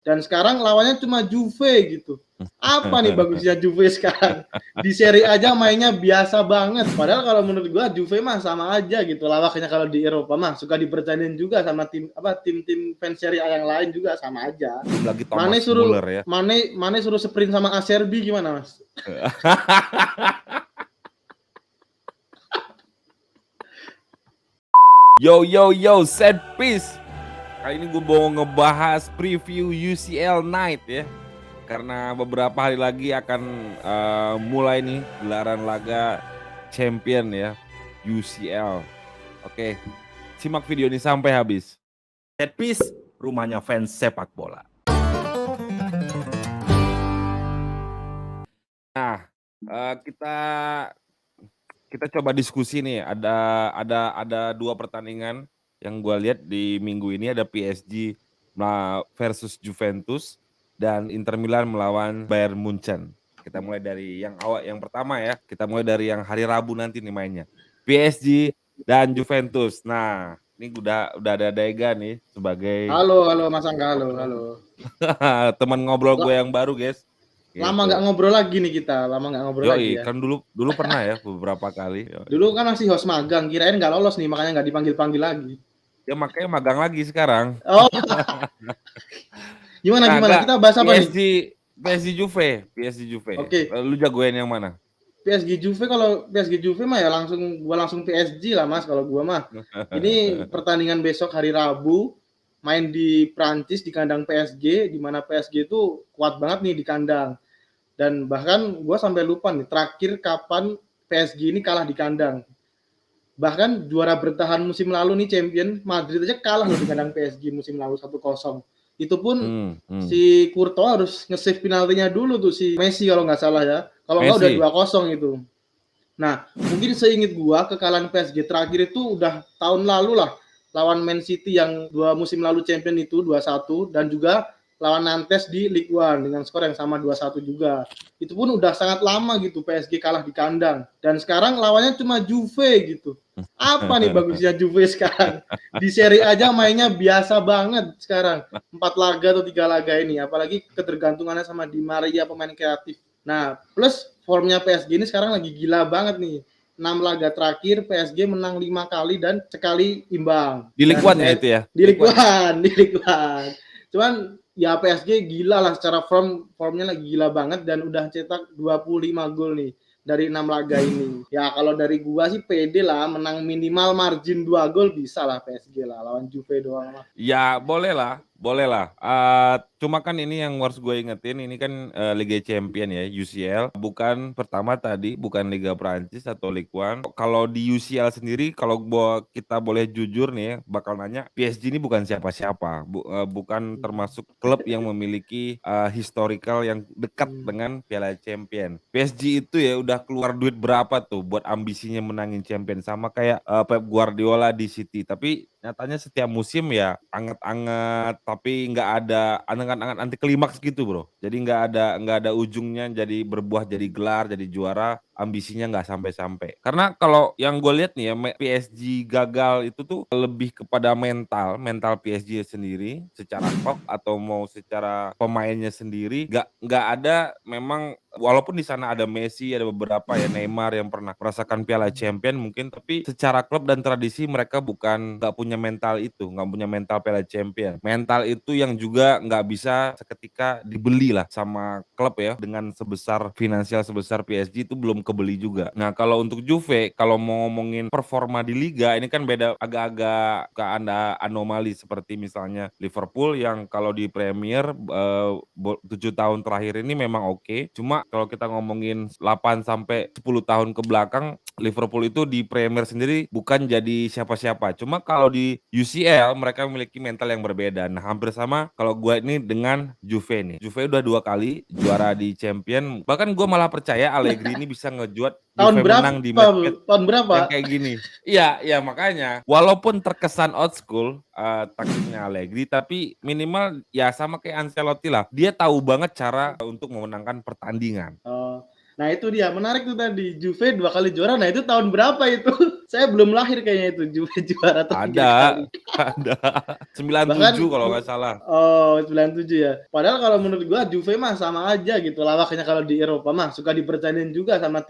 Dan sekarang lawannya cuma Juve gitu. Apa nih bagusnya Juve sekarang? Di Serie A aja mainnya biasa banget. Padahal kalau menurut gua Juve mah sama aja gitu lawaknya kalau di Eropa mah suka dipercayain juga sama tim-tim fans Serie A yang lain juga sama aja. Belum lagi Thomas Muller ya. Mane suruh sprint sama Acerbi gimana, Mas? Yo, set piece. Kali ini gue mau ngebahas preview UCL Night ya. Karena beberapa hari lagi akan mulai nih gelaran laga champion ya, UCL. Oke, simak video ini sampai habis. Set piece, rumahnya fans sepak bola. Nah, kita coba diskusi nih. Ada dua pertandingan yang gue lihat di minggu ini, ada PSG versus Juventus dan Inter Milan melawan Bayern Munchen. Kita mulai dari yang pertama ya. Kita mulai dari yang hari Rabu nanti nih mainnya. PSG dan Juventus. Nah, ini udah ada Dega nih sebagai Halo Mas Angga, halo. teman ngobrol gue yang baru, guys. Lama nggak ngobrol lagi nih kita, lagi ya. Kan dulu pernah ya beberapa kali. Dulu kan masih host magang, kirain nggak lolos nih, makanya nggak dipanggil lagi. Ya makanya magang lagi sekarang. Oh. Gimana? Kita bahas apa nih? PSG Juve. Oke. Lu jagoin yang mana? PSG Juve mah ya langsung PSG lah Mas kalau gua mah. Ini pertandingan besok hari Rabu, main di Prancis di kandang PSG, di mana PSG itu kuat banget nih di kandang. Dan bahkan gue sampai lupa nih terakhir kapan PSG ini kalah di kandang. Bahkan juara bertahan musim lalu nih champion Madrid aja kalah loh di kandang PSG musim lalu 1-0. Itu pun si Courtois harus nge-save penaltinya dulu tuh si Messi kalau nggak salah ya. Kalau nggak udah 2-0 itu. Nah, mungkin seinget gua kekalahan PSG terakhir itu udah tahun lalu lah lawan Man City yang 2 musim lalu champion itu 2-1 dan juga lawan Nantes di Ligue 1 dengan skor yang sama 2-1 juga. Itu pun udah sangat lama gitu PSG kalah di kandang. Dan sekarang lawannya cuma Juve gitu. Apa nih bagusnya Juve sekarang? Di Serie A aja mainnya biasa banget sekarang. 4 laga atau 3 laga ini. Apalagi ketergantungannya sama Di Maria pemain kreatif. Nah, plus formnya PSG ini sekarang lagi gila banget nih. 6 laga terakhir PSG menang 5 kali dan sekali imbang. Di Ligue 1 ya itu ya? Di Ligue 1. Cuman ya PSG gila lah secara formnya lagi gila banget dan udah cetak 25 gol nih dari 6 laga ini. Ya kalau dari gua sih pede lah menang minimal margin 2 gol bisa lah PSG lah lawan Juve doang lah. Ya boleh lah. Cuma kan ini yang harus gue ingetin, ini kan Liga Champion ya, UCL. Bukan pertama tadi, bukan Liga Prancis atau Ligue 1. Kalau di UCL sendiri, kalau kita boleh jujur nih ya, bakal nanya, PSG ini bukan siapa-siapa. Bukan termasuk klub yang memiliki historical yang dekat dengan Piala Champion. PSG itu ya udah keluar duit berapa tuh buat ambisinya menangin Champion. Sama kayak Pep Guardiola di City. Tapi nyatanya setiap musim ya anget-anget tapi nggak ada anget-anget anti klimaks gitu bro. Jadi nggak ada ujungnya, jadi berbuah jadi gelar jadi juara, ambisinya nggak sampai-sampai. Karena kalau yang gue lihat nih ya PSG gagal itu tuh lebih kepada mental PSG sendiri secara klub atau mau secara pemainnya sendiri nggak ada memang. Walaupun di sana ada Messi, ada beberapa ya Neymar yang pernah merasakan Piala Champion mungkin, tapi secara klub dan tradisi mereka nggak punya mental itu, nggak punya mental Piala Champion. Mental itu yang juga nggak bisa seketika dibeli lah sama klub ya, dengan finansial sebesar PSG itu belum kebeli juga. Nah kalau untuk Juve, kalau mau ngomongin performa di Liga, ini kan beda agak-agak ke anomali seperti misalnya Liverpool yang kalau di Premier 7 tahun terakhir ini memang oke. Cuma kalau kita ngomongin 8 sampai 10 tahun ke belakang, Liverpool itu di Premier sendiri bukan jadi siapa-siapa. Cuma kalau di UCL mereka memiliki mental yang berbeda. Nah, hampir sama kalau gue ini dengan Juve nih. Juve udah 2 kali juara di Champion. Bahkan gue malah percaya Allegri ini bisa ngejuat Juve menang di match tahun berapa? yang kayak gini. Iya, makanya. Walaupun terkesan old school taktiknya Allegri, tapi minimal ya sama kayak Ancelotti lah. Dia tahu banget cara untuk memenangkan pertandingan. Oh, nah itu dia menarik tuh tadi Juve 2 kali juara. Nah itu tahun berapa itu? Saya belum lahir kayaknya itu Juve juara 3 kali. Ada. Bahkan 97 kalau nggak salah. Oh, 97 ya. Padahal kalau menurut gua Juve mah sama aja gitu lawaknya kalau di Eropa mah suka dipercayain juga sama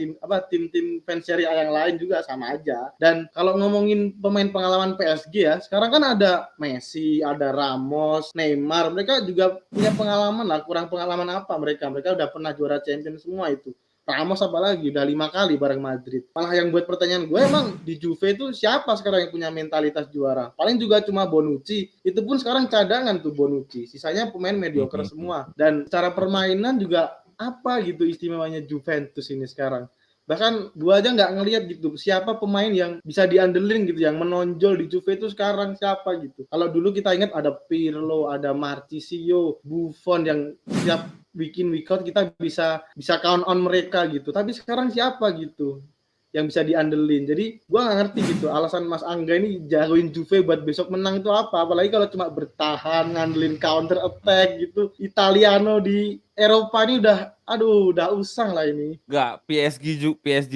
tim-tim fans Serie A yang lain juga sama aja. Dan kalau ngomongin pemain pengalaman PSG ya, sekarang kan ada Messi, ada Ramos, Neymar, mereka juga punya pengalaman lah. Kurang pengalaman apa mereka? Mereka udah pernah juara Champions semua itu. Ramos apalagi udah 5 kali bareng Madrid. Malah yang buat pertanyaan gue emang di Juve itu siapa sekarang yang punya mentalitas juara? Paling juga cuma Bonucci. Itu pun sekarang cadangan tuh Bonucci. Sisanya pemain mediocre semua. Dan cara permainan juga apa gitu istimewanya Juventus ini sekarang. Bahkan gue aja nggak ngelihat gitu siapa pemain yang bisa diandelin gitu, yang menonjol di Juve itu sekarang siapa gitu. Kalau dulu kita ingat ada Pirlo, ada Marchisio, Buffon yang tiap week out kita bisa count on mereka gitu. Tapi sekarang siapa gitu yang bisa diandelin? Jadi gue nggak ngerti gitu alasan Mas Angga ini jagoin Juve buat besok menang itu apa? Apalagi kalau cuma bertahan ngandelin counter attack gitu. Italiano di Eropa ini udah usang lah ini. Nggak, PSG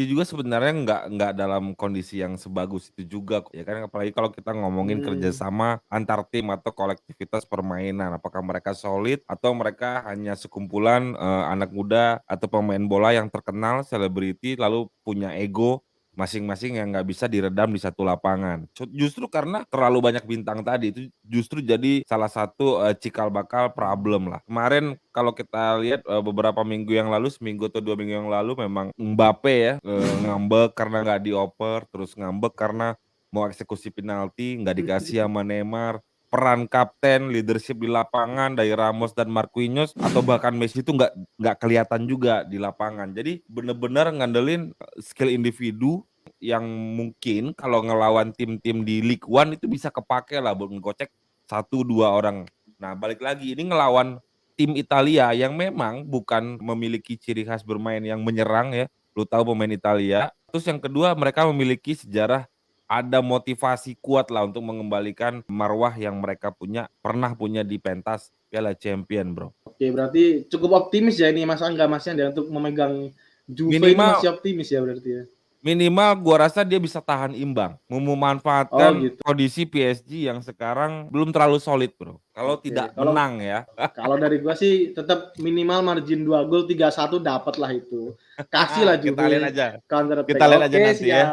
juga sebenarnya nggak dalam kondisi yang sebagus itu juga ya kan, apalagi kalau kita ngomongin kerjasama antar tim atau kolektivitas permainan, apakah mereka solid atau mereka hanya sekumpulan anak muda atau pemain bola yang terkenal selebriti lalu punya ego masing-masing yang nggak bisa diredam di satu lapangan. Justru karena terlalu banyak bintang tadi itu justru jadi salah satu cikal bakal problem lah. Kemarin kalau kita lihat beberapa minggu yang lalu, seminggu atau 2 minggu yang lalu memang Mbappe ya ngambek karena nggak dioper, terus ngambek karena mau eksekusi penalti nggak dikasih sama Neymar. Peran kapten, leadership di lapangan dari Ramos dan Marquinhos atau bahkan Messi itu nggak kelihatan juga di lapangan. Jadi benar-benar ngandelin skill individu yang mungkin kalau ngelawan tim-tim di League One itu bisa kepake lah buat ngegocek 1-2 orang. Nah balik lagi ini ngelawan tim Italia yang memang bukan memiliki ciri khas bermain yang menyerang ya. Lu tahu pemain Italia. Terus yang kedua mereka memiliki sejarah ada motivasi kuat lah untuk mengembalikan marwah yang mereka pernah punya di pentas Piala Champion, bro. Oke, berarti cukup optimis ya ini Mas Angga Mas Yanda untuk memegang Juve ini masih optimis ya berarti ya. Minimal gua rasa dia bisa tahan imbang, memanfaatkan gitu. kondisi PSG yang sekarang belum terlalu solid, bro. Kalau tidak menang ya. Kalau dari gua sih tetap minimal margin 2 gol 3-1 dapat lah itu. Kasih lah Juve. Kita lihat aja. Counter attack. Kita lihat aja nanti ya.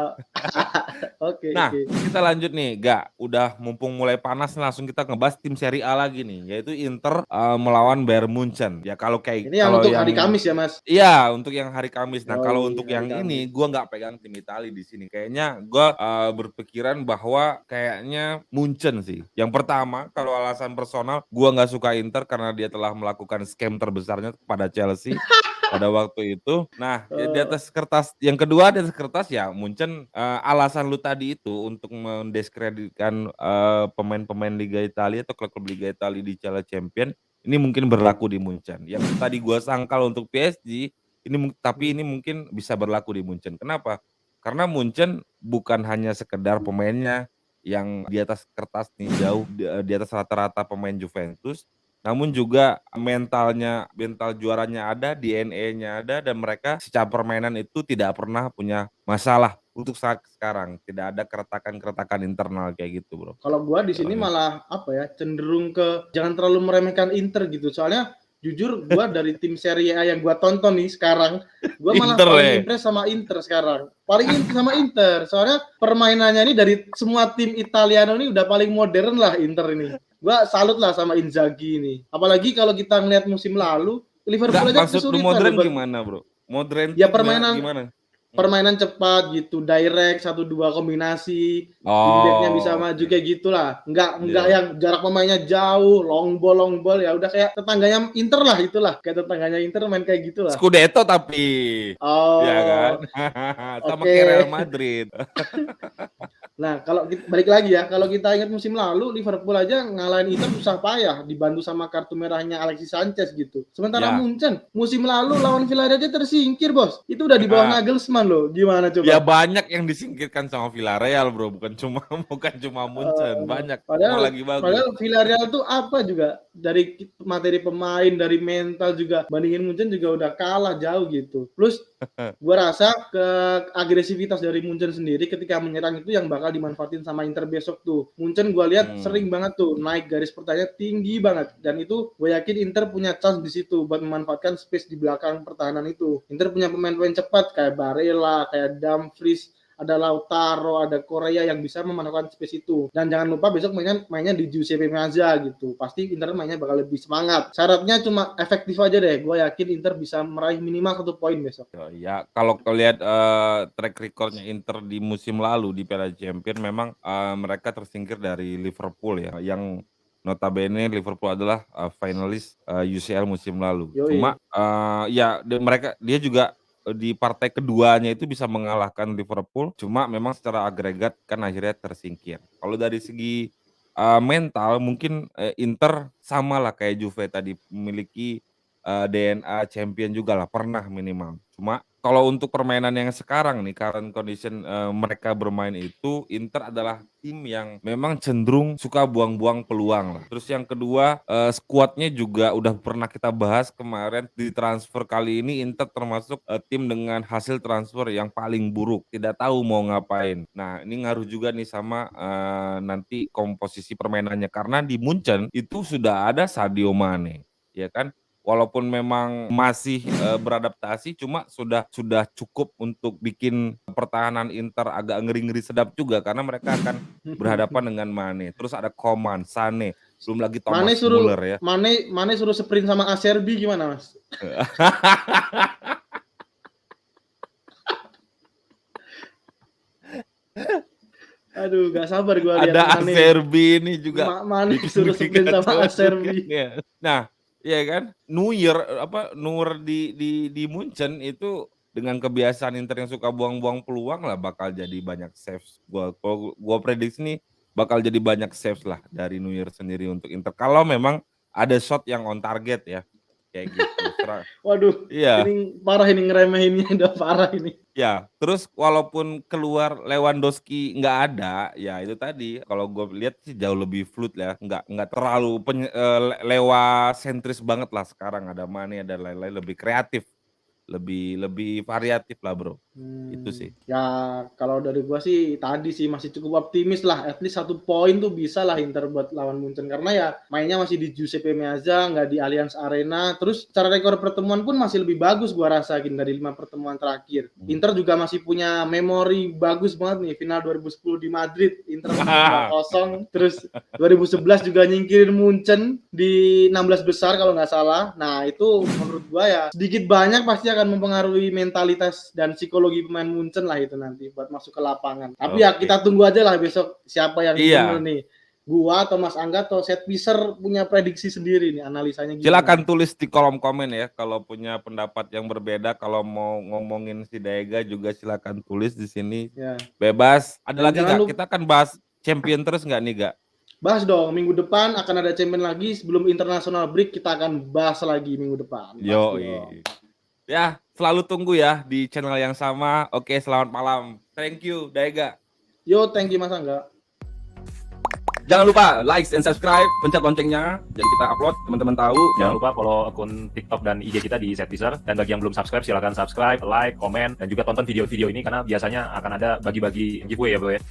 Oke. Kita lanjut nih, udah mumpung mulai panas langsung kita ngebahas tim Serie A lagi nih, yaitu Inter melawan Bayern Munchen. Ya kalau kayak ini yang untuk hari Kamis ya, Mas? Iya, untuk yang hari Kamis. Nah, kalau iya, untuk yang ini gua nggak pegang tim Italia di sini. Kayaknya gua berpikiran bahwa kayaknya Munchen sih. Yang pertama, kalau alasan personal, gua nggak suka Inter karena dia telah melakukan scam terbesarnya kepada Chelsea pada waktu itu. Nah, di atas kertas, yang kedua di atas kertas ya Munchen, alasan lu tadi itu untuk mendiskreditkan pemain-pemain Liga Italia atau klub-klub Liga Italia di Piala Champion, ini mungkin berlaku di Munchen. Yang tadi gua sangkal untuk PSG, tapi ini mungkin bisa berlaku di Munchen. Kenapa? Karena Munchen bukan hanya sekedar pemainnya yang di atas kertas nih jauh di atas rata-rata pemain Juventus, namun juga mental juaranya ada, DNA-nya ada, dan mereka secara permainan itu tidak pernah punya masalah untuk saat sekarang. Tidak ada keretakan-keretakan internal kayak gitu, bro. Kalau gua di sini malah cenderung ke jangan terlalu meremehkan Inter gitu. Soalnya jujur gua dari tim Serie A yang gua tonton nih sekarang, gua malah paling impress sama Inter sekarang. Paling sama Inter. Soalnya permainannya ini dari semua tim Italiano ini udah paling modern lah Inter ini. Gua salut lah sama Inzaghi ini. Apalagi kalau kita ngeliat musim lalu, Liverpool aja kesulitan. Maksud modern gimana, bro? Modern ya permainan gimana? Permainan cepat gitu, direct 1-2 kombinasi, wingbacknya bisa maju kayak gitulah. Enggak yang jarak pemainnya jauh, long ball ya udah kayak tetangganya Inter lah itulah. Kayak tetangganya Inter main kayak gitulah. Scudetto tapi. Ya kan? Sama kayak Real Madrid. Nah, kalau balik lagi ya, kalau kita ingat musim lalu Liverpool aja ngalahin Inter susah payah dibantu sama kartu merahnya Alexis Sanchez gitu. Sementara Munchen musim lalu lawan Villarreal aja tersingkir, Bos. Itu udah di bawah Nagelsmann loh. Gimana coba? Ya banyak yang disingkirkan sama Villarreal, bro, bukan cuma Munchen, banyak. Padahal Villarreal tuh apa juga dari materi pemain, dari mental juga bandingin Munchen juga udah kalah jauh gitu. Plus gua rasa agresivitas dari Munchen sendiri ketika menyerang itu yang bakal dimanfaatin sama Inter besok tuh. Munchen gua lihat sering banget tuh naik garis pertahanan tinggi banget, dan itu gue yakin Inter punya chance di situ buat memanfaatkan space di belakang pertahanan itu. Inter punya pemain-pemain cepat kayak Barella, kayak Dumfries, ada Lautaro, ada Korea yang bisa memanfaatkan space itu. Dan jangan lupa besok mainnya di Giuseppe Meazza gitu. Pasti Inter mainnya bakal lebih semangat. Syaratnya cuma efektif aja deh. Gue yakin Inter bisa meraih minimal 1 poin besok. Ya, kalau lihat track recordnya Inter di musim lalu di Piala Champions, memang mereka tersingkir dari Liverpool ya, yang notabene Liverpool adalah finalis UCL musim lalu. Yoi. Cuma ya dia juga di partai keduanya itu bisa mengalahkan Liverpool, cuma memang secara agregat kan akhirnya tersingkir. Kalau dari segi mental mungkin Inter sama lah kayak Juve tadi, memiliki DNA champion juga lah, pernah minimal. Cuma kalau untuk permainan yang sekarang nih, current condition mereka bermain itu, Inter adalah tim yang memang cenderung suka buang-buang peluang lah. Terus yang kedua, skuadnya juga udah pernah kita bahas kemarin di transfer kali ini. Inter termasuk tim dengan hasil transfer yang paling buruk, tidak tahu mau ngapain. Nah, ini ngaruh juga nih sama nanti komposisi permainannya, karena di Munchen itu sudah ada Sadio Mane, ya kan? Walaupun memang masih beradaptasi, cuma sudah cukup untuk bikin pertahanan Inter agak ngeri-ngeri sedap juga, karena mereka akan berhadapan dengan Mane. Terus ada Coman, Sané, belum lagi Thomas Muller ya. Mane suruh sprint sama Acerbi gimana, Mas? Aduh, gak sabar gue lihat ada Acerbi ini juga. Mane suruh sprint sama Acerbi. Nah, iya kan, Neuer di Munchen itu dengan kebiasaan Inter yang suka buang-buang peluang lah, bakal jadi banyak saves. Gua prediksi nih bakal jadi banyak saves lah dari Neuer sendiri untuk Inter. Kalau memang ada shot yang on target ya, kayak gitu. Waduh, iya. Ini parah, ini ngeremehinnya udah parah ini. Ya, terus walaupun keluar Lewandowski nggak ada, ya itu tadi kalau gue lihat sih jauh lebih fluid ya, nggak terlalu lewa sentris banget lah sekarang. Ada Mane, ada lain-lain, lebih kreatif, lebih variatif lah bro. Itu sih. Ya kalau dari gua sih tadi sih masih cukup optimis lah, at least 1 poin tuh bisa lah Inter buat lawan Munchen, karena ya mainnya masih di Giuseppe Meazza, nggak di Allianz Arena. Terus secara rekor pertemuan pun masih lebih bagus gua rasain dari 5 pertemuan terakhir. Inter juga masih punya memori bagus banget nih, final 2010 di Madrid Inter 2-0, terus 2011 juga nyingkirin Munchen di 16 besar kalau nggak salah. Nah itu menurut gua ya sedikit banyak pasti akan mempengaruhi mentalitas dan psikologi pemain Munchen lah itu nanti buat masuk ke lapangan. Tapi ya kita tunggu aja lah besok siapa yang bener nih. Gua atau Mas Angga atau Set Piser punya prediksi sendiri nih, analisanya gimana. Silakan tulis di kolom komen ya kalau punya pendapat yang berbeda. Kalau mau ngomongin si Daega juga silakan tulis di sini. Ya. Bebas. Ada lagi nggak? Kita akan bahas champion terus nggak nih, Ga? Bahas dong, minggu depan akan ada champion lagi. Sebelum international break kita akan bahas lagi minggu depan. Yo. Ya, selalu tunggu ya di channel yang sama. Oke, selamat malam. Thank you, Daega. Yo, thank you Mas Angga. Jangan lupa like and subscribe, pencet loncengnya, jadi kita upload teman-teman tahu. Jangan lupa follow akun TikTok dan IG kita di Setpiser. Dan bagi yang belum subscribe, silakan subscribe, like, komen, dan juga tonton video-video ini karena biasanya akan ada bagi-bagi giveaway ya bro ya.